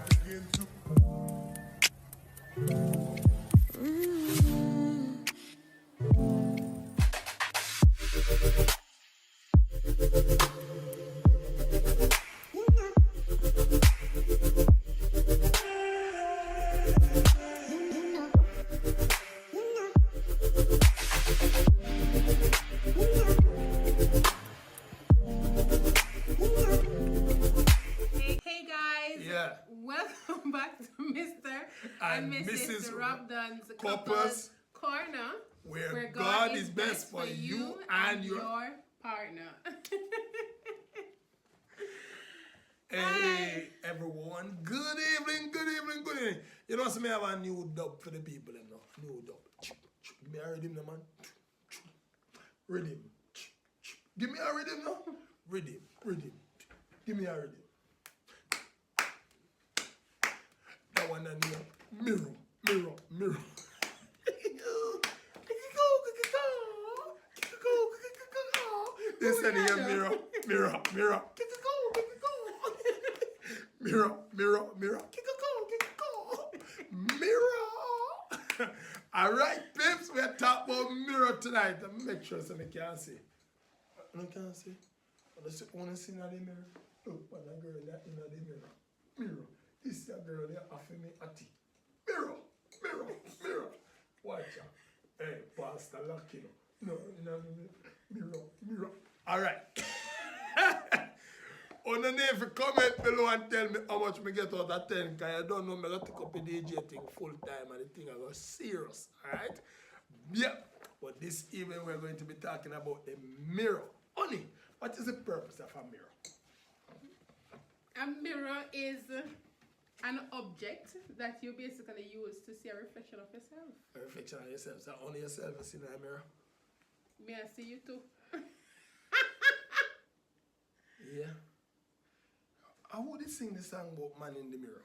begin to. Hey guys, Yeah. welcome back to Mr. And and Mrs. Mrs. Robdons Couples Corner, where God is best for you and your. partner. Hey everyone, good evening, good evening, good evening. You know, so me have a new dub for the people, you know. New dub. Give me a rhythm, no, man. Rhythm. Give me a rhythm, no. Rhythm. Give me a rhythm. That one and here. Mirror. This and here, mirror. Mirror. All right, pips, we're talking about mirror tonight. Make sure so I can see. I can't see. I want to see in the mirror. Look, what a girl that in the mirror. Mirror. This is a girl that offer me a tea. Mirror. Watch out. Hey, Pastor Lucky. No. Mirror. All right. On the name for comment below and tell me how much me get out of 10, because I don't know, I got to take up the DJ thing full time and the thing I got serious, alright? Yeah, but this evening we're going to be talking about the mirror. Honey, what is the purpose of a mirror? A mirror is an object that you basically use to see a reflection of yourself. A reflection of yourself, so only yourself is in a mirror? May I see you too? Yeah. How would you sing the song about Man in the Mirror?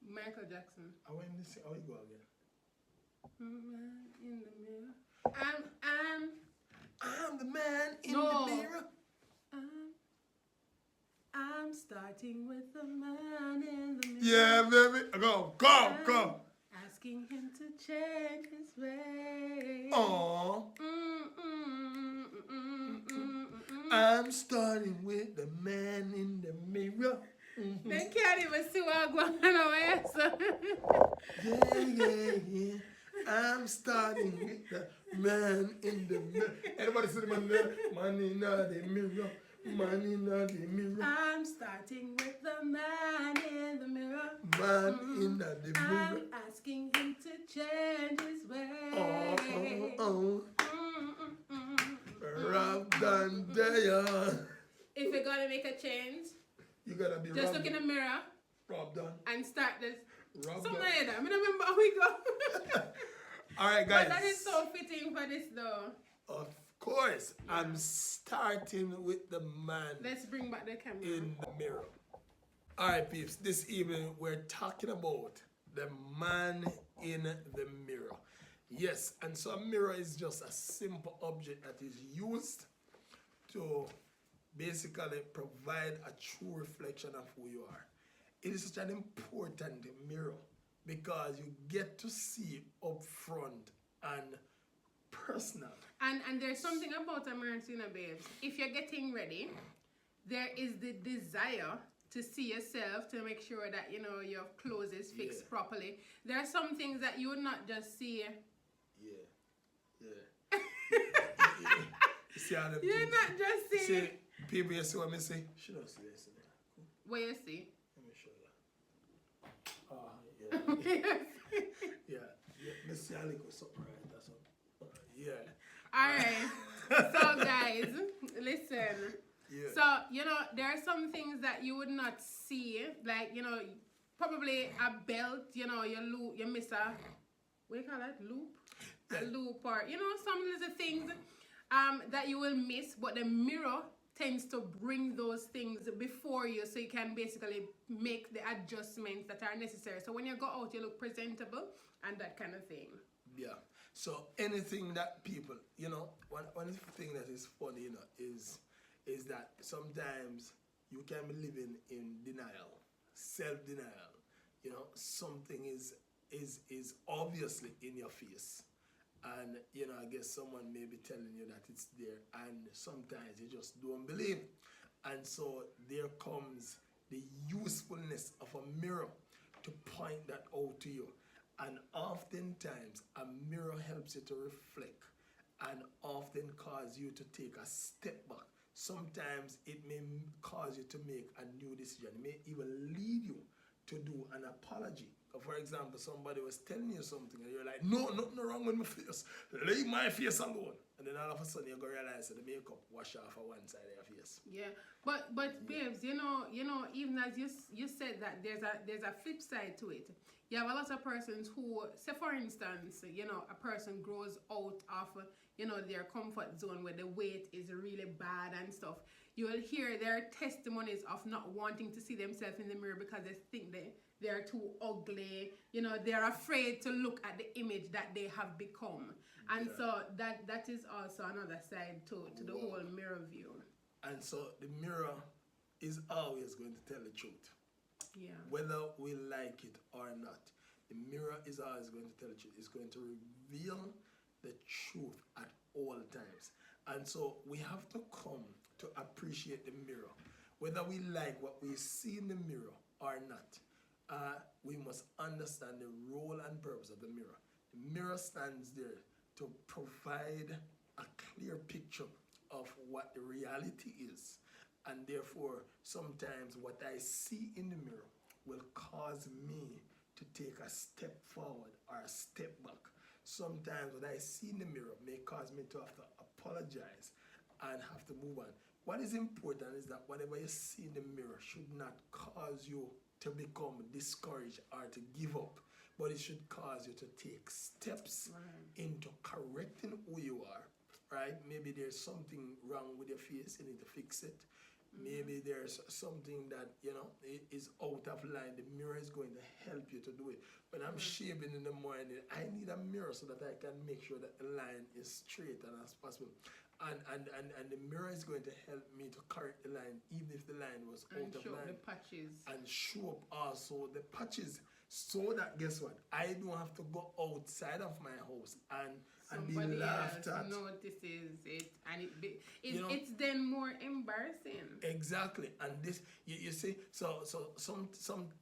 Michael Jackson. How you sing? How you go again? Man in the mirror. I'm the man in No. the mirror. I'm starting with the man in the mirror. Yeah, baby. Go. Asking him to change his way. Aww. I'm starting with the man in the mirror. They can't even see what I'm going on. Yeah. I'm starting with the man in the mirror. Everybody see the man there? Man in the mirror. Man in the mirror. I'm starting with the man in the mirror. Man in the mirror. I'm asking him to change his way. Robdons there. If you're gonna make a change, You gotta be just look in the mirror Robdons. and start this. Robdons. Something like that. I don't remember how we go. Alright, guys. But that is so fitting for this though. Of course, I'm starting with the man Let's bring back the camera. in the mirror. Alright, peeps, this evening we're talking about the man in the mirror. Yes, and so a mirror is just a simple object that is used to basically provide a true reflection of who you are. It is such an important mirror because you get to see up front and personal. And there's something about a mirror, babes. If you're getting ready, there is the desire to see yourself, to make sure that your clothes is fixed properly. There are some things that you would not just see. Yeah. You see how them You're things- not just See, seeing people, you see what I say? She don't see this. what you see. Let me show you. Yeah. Me see a little something right. That's all. Yeah. Alright. So guys, listen. Yeah. So, there are some things that you would not see. Like, probably a belt, you loop, you miss a, what do you call that? Loop? A loop or, some little things that you will miss, but the mirror tends to bring those things before you so you can basically make the adjustments that are necessary. So when you go out, you look presentable and that kind of thing. Yeah. So anything that people, one thing that is funny, is is that sometimes you can be living in denial, self-denial. You know, something is obviously in your face. And you know, I guess someone may be telling you that it's there, and sometimes you just don't believe. And so there comes the usefulness of a mirror to point that out to you. And oftentimes, a mirror helps you to reflect and often cause you to take a step back. Sometimes it may cause you to make a new decision. It may even lead you to do an apology. For example, somebody was telling you something and you're like, no, nothing wrong with my face. Leave my face alone. And then all of a sudden you go realize that the makeup wash off of one side of your face. Yeah, but babes, you know, even as you said that there's a flip side to it. You have a lot of persons who, say for instance, you know, a person grows out of, you know, their comfort zone where the weight is really bad and stuff. You will hear their testimonies of not wanting to see themselves in the mirror because they think they're too ugly. You know, they're afraid to look at the image that they have become. And so that is also another side to the whole mirror view. And so the mirror is always going to tell the truth. Yeah. Whether we like it or not, the mirror is always going to tell the truth. It's going to reveal the truth at all times. And so we have to come to appreciate the mirror. Whether we like what we see in the mirror or not, we must understand the role and purpose of the mirror. The mirror stands there to provide a clear picture of what the reality is. And therefore, sometimes what I see in the mirror will cause me to take a step forward or a step back. Sometimes what I see in the mirror may cause me to have to apologize and have to move on. What is important is that whatever you see in the mirror should not cause you to become discouraged or to give up, but it should cause you to take steps into correcting who you are, right? Maybe there's something wrong with your face, you need to fix it. Maybe there's something that, you know, is out of line. The mirror is going to help you to do it. When I'm shaving in the morning, I need a mirror so that I can make sure that the line is straight and as possible. And the mirror is going to help me to correct the line, even if the line was out of line. And show the patches. And show up also the patches, so that, guess what, I don't have to go outside of my house and be laughed at. Notices it, and it's then more embarrassing. Exactly. And this, you see, so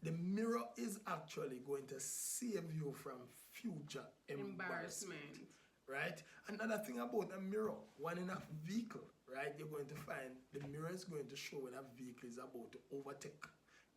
the mirror is actually going to save you from future embarrassment. Right? Another thing about a mirror, one in a vehicle, right? You're going to find the mirror is going to show when a vehicle is about to overtake,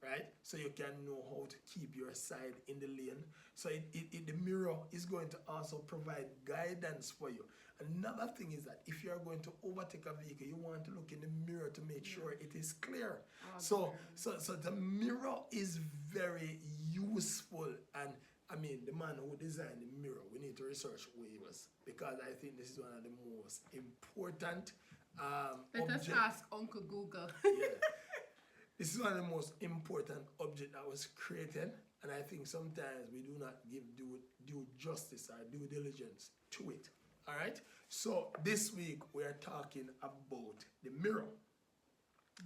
right? So you can know how to keep your side in the lane. So the mirror is going to also provide guidance for you. Another thing is that if you're going to overtake a vehicle, you want to look in the mirror to make sure it is clear. So the mirror is very useful. And I mean, the man who designed the mirror, we need to research who he was, because I think this is one of the most important Let us ask Uncle Google. Yeah. This is one of the most important objects that was created, and I think sometimes we do not give due justice or due diligence to it. All right? So this week we are talking about the mirror.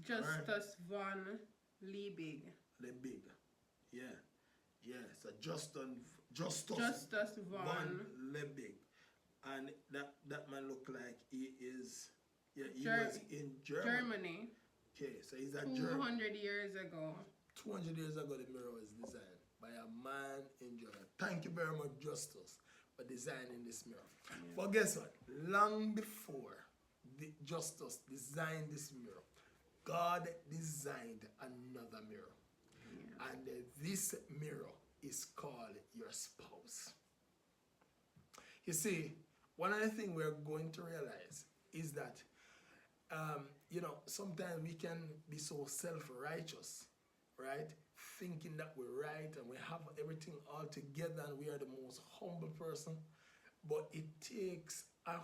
Justus von Liebig. Liebig. Yeah. Yeah, so Justus von Liebig. And that man look like he is, he was in Germany. Okay, so he's a German. 200 years ago. 200 years ago, the mirror was designed by a man in Germany. Thank you very much, Justus, for designing this mirror. Yeah. But guess what? Long before Justus designed this mirror, God designed another mirror. Yeah. And this mirror is called your spouse. You see, one of the things we're going to realize is that sometimes we can be so self-righteous, right? Thinking that we're right and we have everything all together and we are the most humble person. But it takes a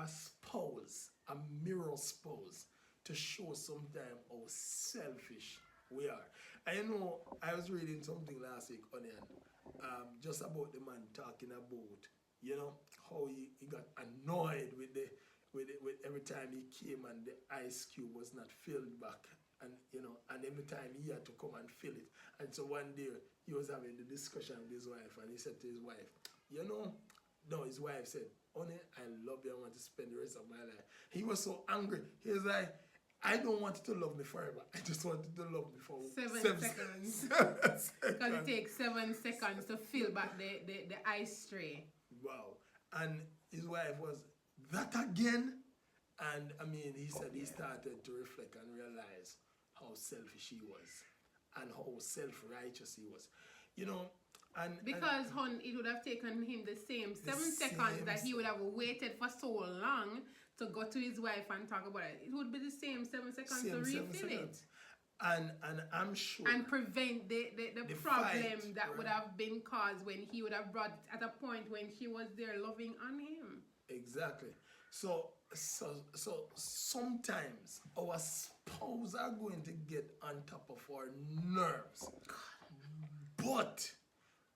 spouse, a mirror spouse, to show sometimes how selfish we are. I know I was reading something last week, Onion, just about the man talking about, how he got annoyed with with every time he came and the ice cube was not filled back, and and every time he had to come and fill it. And so one day he was having the discussion with his wife, and he said to his wife, no, his wife said, honey, I love you, I want to spend the rest of my life. He was so angry. He was like, I don't want you to love me forever. I just want you to love me for 7 seconds. 7 seconds. Because it takes 7 seconds to fill back the ice tray. Wow. And his wife was, that again? And I mean, he said he started to reflect and realize how selfish he was and how self-righteous he was. Because it would have taken him the same 7 seconds that he would have waited for so long to go to his wife and talk about it. It would be the same 7 seconds to refill it. And I'm sure. And prevent the problem that would have been caused when he would have brought it at a point when she was there loving on him. Exactly. So sometimes our spouse are going to get on top of our nerves. But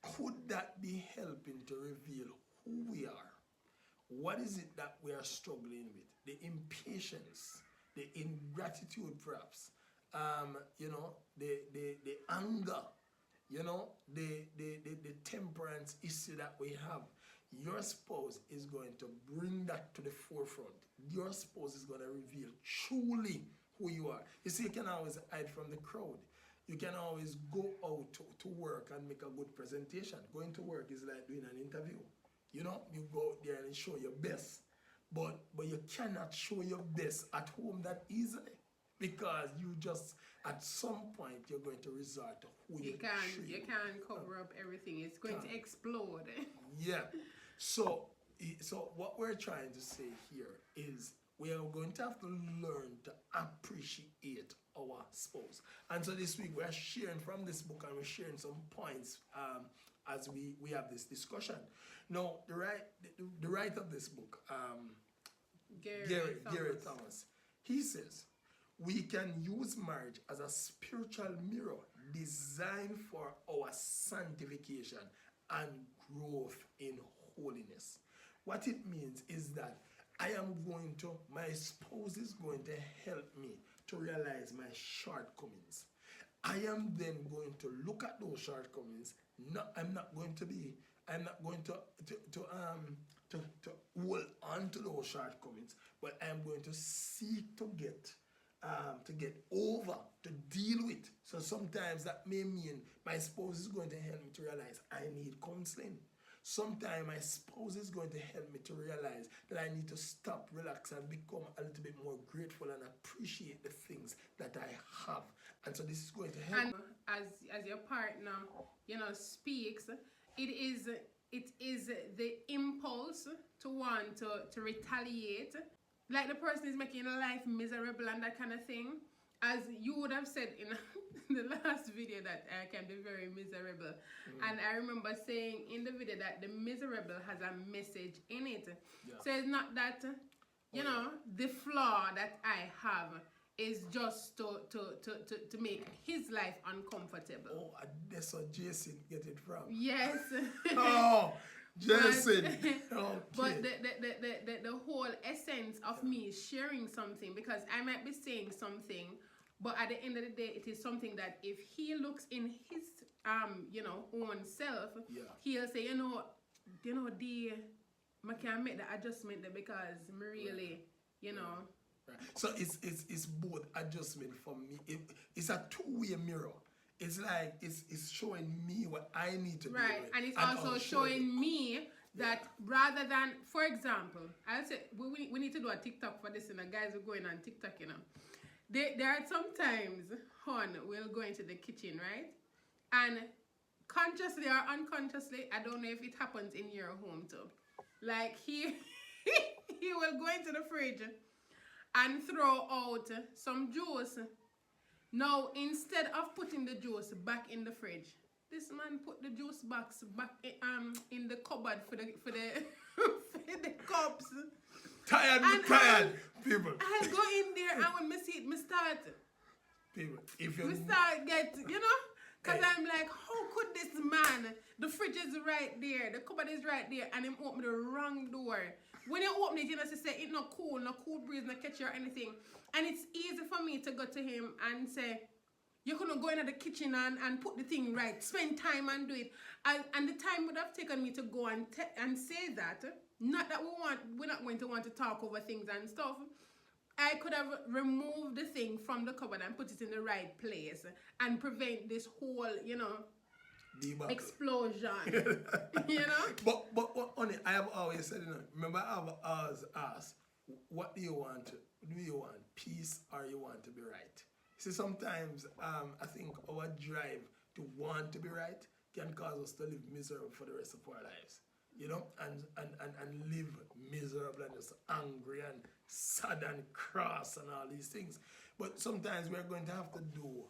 could that be helping to reveal who we are? What is it that we are struggling with? The impatience, the ingratitude perhaps, the anger, the temperance issue that we have. Your spouse is going to bring that to the forefront. Your spouse is going to reveal truly who you are. You see, you can always hide from the crowd. You can always go out to work and make a good presentation. Going to work is like doing an interview. You go out there and show your best. But you cannot show your best at home that easily. Because you just, at some point, you're going to resort to who you can't cover up everything. It's going to explode. Yeah. So what we're trying to say here is we are going to have to learn to appreciate our spouse. And so this week we're sharing from this book, and we're sharing some points as we have this discussion. Now, the writer of this book, Gary Thomas, he says, we can use marriage as a spiritual mirror designed for our sanctification and growth in holiness. What it means is that my spouse is going to help me to realize my shortcomings. I am then going to look at those shortcomings. I'm not going to hold on to those shortcomings, but I'm going to seek to get over, to deal with. So sometimes that may mean my spouse is going to help me to realize I need counseling. Sometimes my spouse is going to help me to realize that I need to stop, relax, and become a little bit more grateful and appreciate the things that I have. And so this is going to help. And as your partner, speaks, it is the impulse to want to retaliate. Like the person is making your life miserable and that kind of thing. As you would have said in the last video that I can be very miserable. And I remember saying in the video that the miserable has a message in it. Yeah. So it's not that, the flaw that I have is just to make his life uncomfortable. Oh, that's what Jason get it from. Yes. Oh, Jason. Okay. But the whole essence of me sharing something, because I might be saying something, but at the end of the day, it is something that if he looks in his own self, he'll say, I can't make the adjustment there because me really, Right. So it's both adjustment for me. It's a two-way mirror. It's like it's showing me what I need to do. Right, and it's also showing me that rather than, for example, I'll say we need to do a TikTok for this, guys are going on TikTok, There are sometimes Hon will go into the kitchen, right? And consciously or unconsciously, I don't know if it happens in your home too. Like he will go into the fridge and throw out some juice. Now, instead of putting the juice back in the fridge, this man put the juice box back in the cupboard for the for the cups. Tired, people. I go in there and when me see it, me start. People, if you start get, Because I'm like, how could this man, the fridge is right there, the cupboard is right there, and him open the wrong door. When you open it, you know, say, it's not cool breeze, no catch you or anything. And it's easy for me to go to him and say, you couldn't go into the kitchen and put the thing right, spend time and do it. And the time would have taken me to go and say that, not that we're not going to want to talk over things and stuff. I could have removed the thing from the cupboard and put it in the right place and prevent this whole, you know, explosion. You know? But on it, I have always said, you know, remember I have always asked, what do you want? Do you want peace or you want to be right? See, sometimes I think our drive to want to be right can cause us to live miserable for the rest of our lives. You know, and live miserable and just angry and sad and cross and all these things. But sometimes we're going to have to do,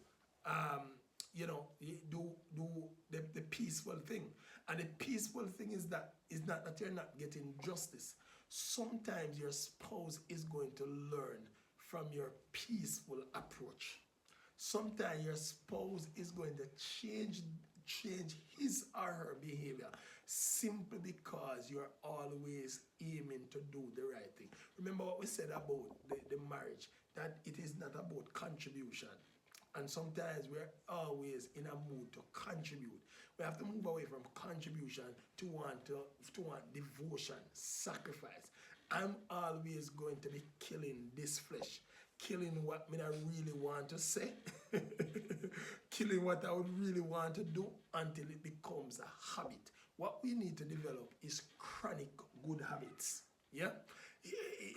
you know, do the peaceful thing. And the peaceful thing is not that you're not getting justice. Sometimes your spouse is going to learn from your peaceful approach. Sometimes your spouse is going to change his or her behavior simply because you're always aiming to do the right thing. Remember what we said about the marriage, that it is not about contribution. And sometimes we're always in a mood to contribute. We have to move away from contribution to want devotion, sacrifice. I'm always going to be killing this flesh, killing what I really want to say, killing what I would really want to do until it becomes a habit. What we need to develop is chronic good habits. Yeah?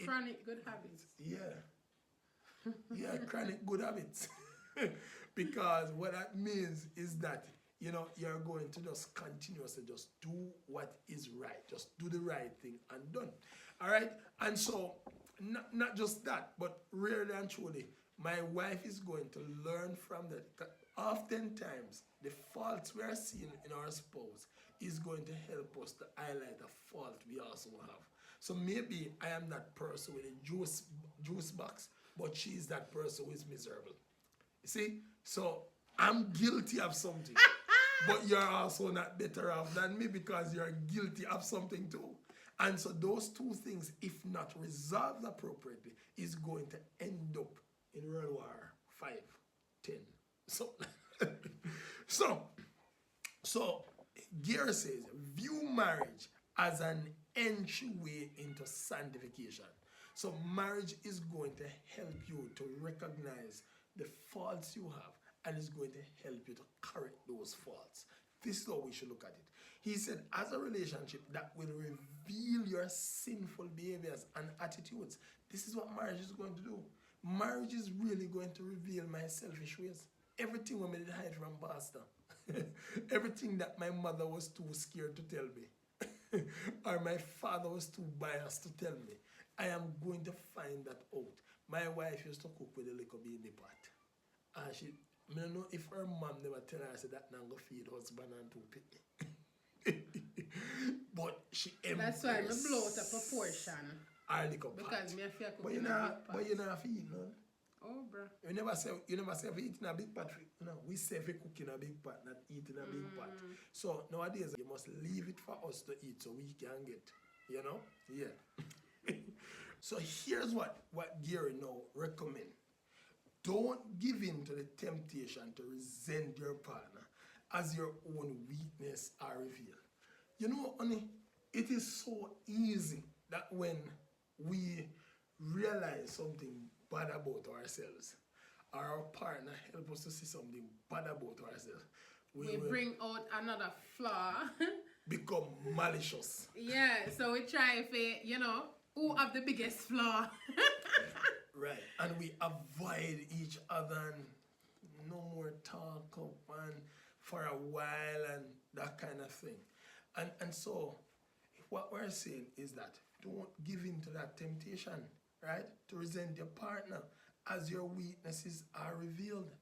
Chronic good habits. Yeah. Yeah, chronic good habits. Because what that means is that, you know, you're going to just continuously just do what is right. Just do the right thing and done. All right? And so, not just that, but really and truly, my wife is going to learn from that. Oftentimes, the faults we are seeing in our spouse is going to help us to highlight a fault we also have. So maybe I am that person with a juice box, but she is that person who is miserable. You see? So I'm guilty of something, but you're also not better off than me because you're guilty of something too. And so those two things, if not resolved appropriately, is going to end up in World War 5, 10. So Gary says, view marriage as an entryway into sanctification. So marriage is going to help you to recognize the faults you have and is going to help you to correct those faults. This is how we should look at it. He said, as a relationship that will reveal your sinful behaviors and attitudes, this is what marriage is going to do. Marriage is really going to reveal my selfish ways. Everything I did hide from Pastor. Everything that my mother was too scared to tell me. Or my father was too biased to tell me. I am going to find that out. My wife used to cook with a little bit in the pot. And I don't know if her mom never tell her, I said that now go feed husband and two people. But she embraced. That's why I blow out a proportion. Our little pot. Because me feel cook but in a big pot. But you not feed, no? Oh, bro. You never say if you eat in a big pot. No, we say if you cook in a big pot, not eat in a big pot. So nowadays you must leave it for us to eat so we can get, you know? Yeah. So here's what Gary now recommend. Don't give in to the temptation to resent your partner as your own weakness are revealed. You know, honey, it is so easy that when we realize something bad about ourselves, or our partner help us to see something bad about ourselves, we bring out another flaw. Become malicious. Yeah, so we try for, you know, who have the biggest flaw. Right, and we avoid each other and no more talk up and for a while and that kind of thing. And so what we're saying is that don't give in to that temptation, right? To resent your partner as your weaknesses are revealed.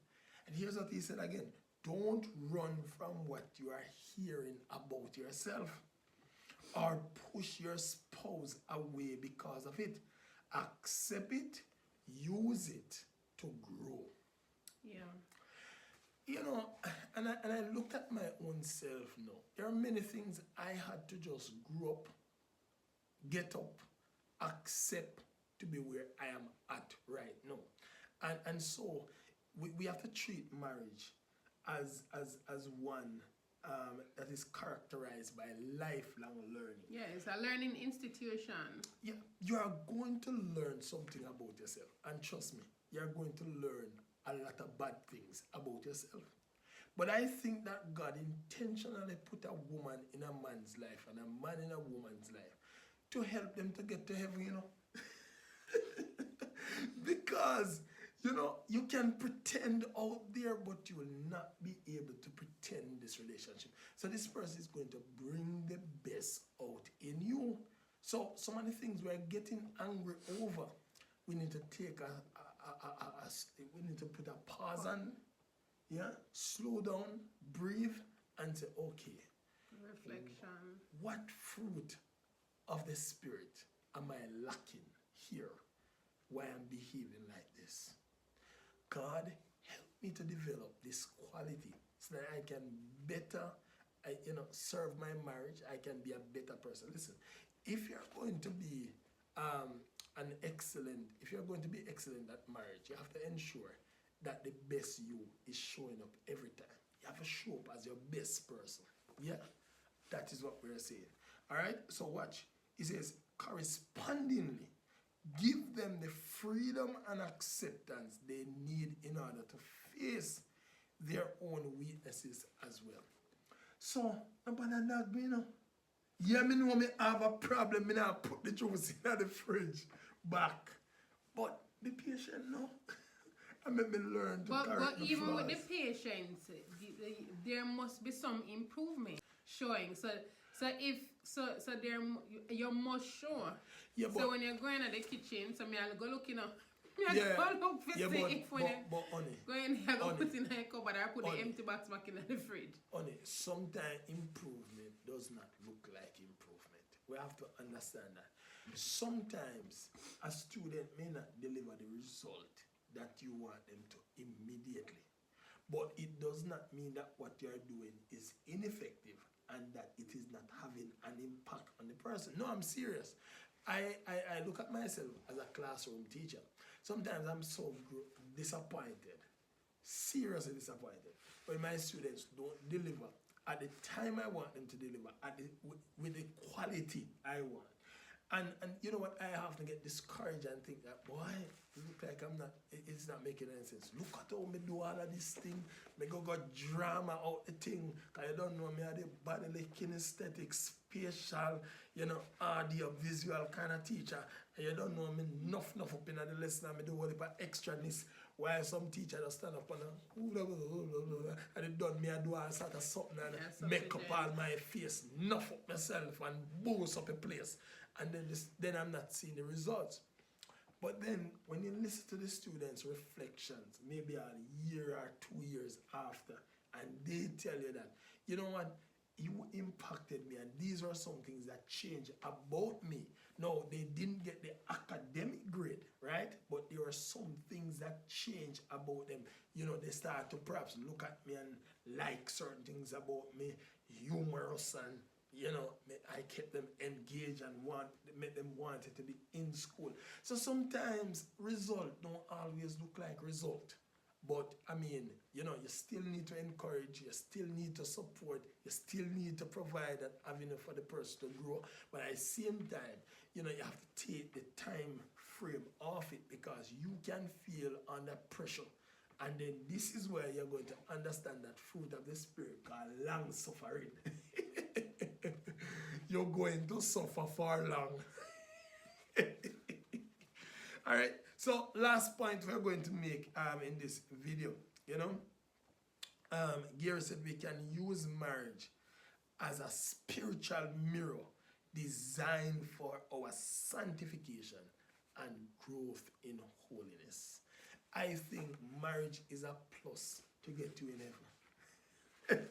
And here's what he said again. Don't run from what you are hearing about yourself or push your spouse away because of it. Accept it, use it to grow. Yeah. You know, and I look at my own self now. There are many things I had to just grow up, get up, accept to be where I am at right now. And so we have to treat marriage as one that is characterized by lifelong learning. Yeah, it's a learning institution. Yeah, you are going to learn something about yourself. And trust me, you're going to learn a lot of bad things about yourself. But I think that God intentionally put a woman in a man's life and a man in a woman's life to help them to get to heaven, you know. Because, you know, you can pretend out there, but you will not be able to pretend in this relationship. So this person is going to bring the best out in you. So many things we're getting angry over, we need to take we need to put a pause on, yeah, slow down, breathe, and say, okay, Reflection. what fruit of the Spirit am I lacking here? Why I'm behaving like this? God, help me to develop this quality so that I can better, serve my marriage. I can be a better person. Listen, if you're going to be if you're going to be excellent at marriage, you have to ensure that the best you is showing up every time. You have to show up as your best person. Yeah, that is what we're saying. All right. So watch. It says correspondingly, give them the freedom and acceptance they need in order to face their own weaknesses as well. So, nobody not me, you know. Yeah, me know me have a problem. Me now put the juice in the fridge back. But be patient, no. I make me learn to correct But my even flaws. with the patience, there must be some improvement showing. So there you must show. Yeah, but, so when you're going to the kitchen, so I'll go look, you know. yeah, go look for yeah, see if when but honey, go in there, go honey, put in a cupboard or put honey, the empty box back in the fridge. honey, sometimes improvement does not look like improvement. We have to understand that. Sometimes a student may not deliver the result that you want them to immediately. But it does not mean that what you are doing is ineffective and that it is not having an impact on the person. No, I'm serious. I look at myself as a classroom teacher. Sometimes I'm so disappointed, seriously disappointed, when my students don't deliver at the time I want them to deliver, with the quality I want. And you know what, I have to get discouraged and think that, boy, it look like it's not making any sense. Look at how me do all of this thing. Me go drama out the thing. Because you don't know me are the bodily kinesthetic, spatial, audio, visual kind of teacher. And you don't know me enough up in the lesson and me do all the extraness. While some teacher just stand up and they done me I do all sort of something and make up all my face, enough up myself and boost up a place. And then I'm not seeing the results. But then when you listen to the students' reflections, maybe a year or 2 years after, and they tell you that, you know what, you impacted me and these are some things that changed about me. No, they didn't get the academic grade, right? But there are some things that change about them. They start to perhaps look at me and like certain things about me, humorous, and I kept them engaged and make them want it to be in school. So sometimes result don't always look like result. But I mean, you still need to encourage, you still need to support, you still need to provide that avenue for the person to grow. But at the same time, you have to take the time frame off it because you can feel under pressure. And then this is where you're going to understand that fruit of the Spirit called long suffering. You're going to suffer for long. All right. So last point we're going to make in this video, Gary said we can use marriage as a spiritual mirror designed for our sanctification and growth in holiness. I think marriage is a plus to get you in heaven.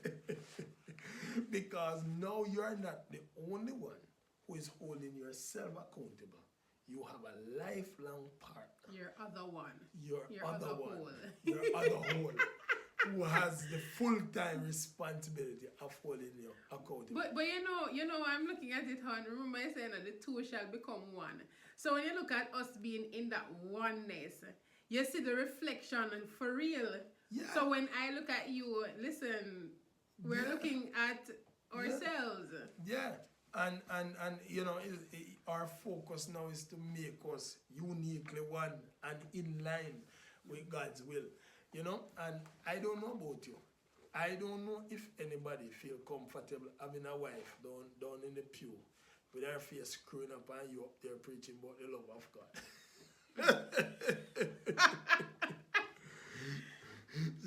Because now you are not the only one who is holding yourself accountable. You have a lifelong partner. Your other one. Your other one. whole. Your other whole. who has the full-time responsibility of holding you accountable. But you know, I'm looking at it, hon. Remember I saying that the two shall become one. So when you look at us being in that oneness, you see the reflection and for real. Yeah. So when I look at you, listen, we're looking at ourselves. Yeah. And you know, our focus now is to make us uniquely one and in line with God's will. You know, and I don't know about you. I don't know if anybody feel comfortable having a wife down in the pew with her face screwing up and you up there preaching about the love of God.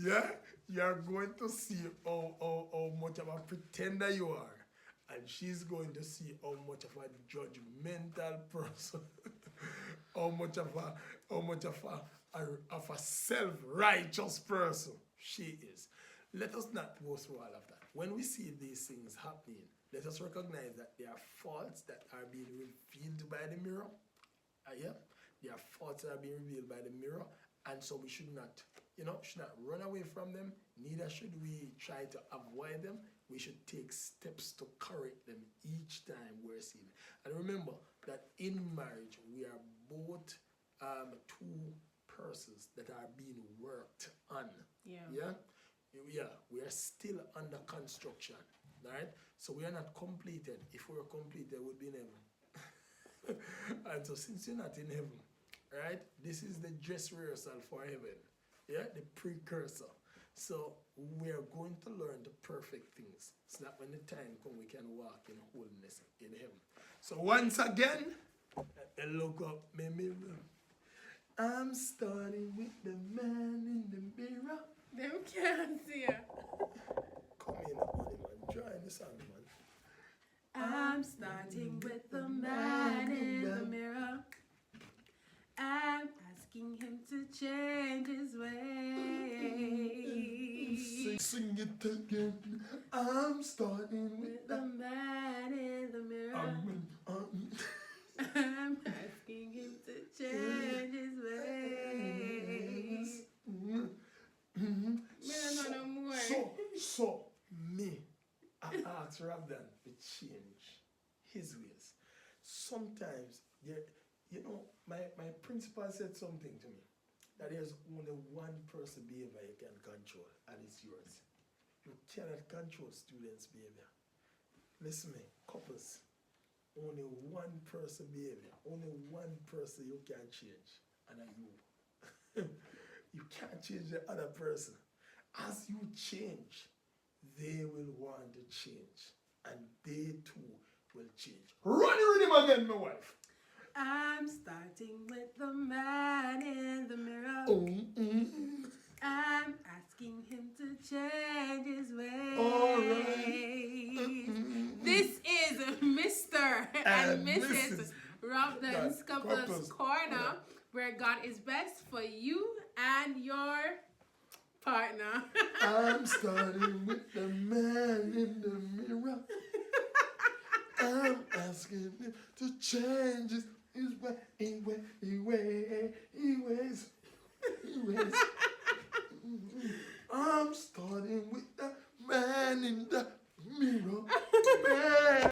Yeah, you're going to see how much of a pretender you are. And she's going to see how much of a judgmental person, how much of a self-righteous person she is. Let us not go through all of that. When we see these things happening, let us recognize that there are faults that are being revealed by the mirror. Yeah, there are faults that are being revealed by the mirror, and so we should not, run away from them. Neither should we try to avoid them. We should take steps to correct them each time we're seeing it. And remember that in marriage, we are both two persons that are being worked on. Yeah. We are still under construction. Right? So we are not completed. If we were completed, we would be in heaven. And so since you're not in heaven, right, this is the dress rehearsal for heaven. Yeah, the precursor. So we are going to learn the perfect things so that when the time comes, we can walk in holiness in heaven. So once again, look up my mirror. I'm starting with the man in the mirror. Them can't see ya. Come in, man. Join the song, man. I'm starting with the man in the mirror. I'm asking him to change his ways. Sing it again. I'm starting with the man in the mirror. I'm asking him to change his ways. No more. So me, I asked Robdon to change his ways. Sometimes, my principal said something to me, that there's only one person behavior you can control, and it's yours. You cannot control students' behavior. Listen to me, couples, only one person behavior, only one person you can change, and that's you. You can't change the other person. As you change, they will want to change, and they too will change. Run your rhythm again, my wife. I'm starting with the man in the mirror. I'm asking him to change his ways. All right. This is Mr. and Mrs. Robdons Couples Corner, where God is best for you and your partner. I'm starting with the man in the mirror. I'm asking him to change his ways. I'm starting with the man in the mirror. Man.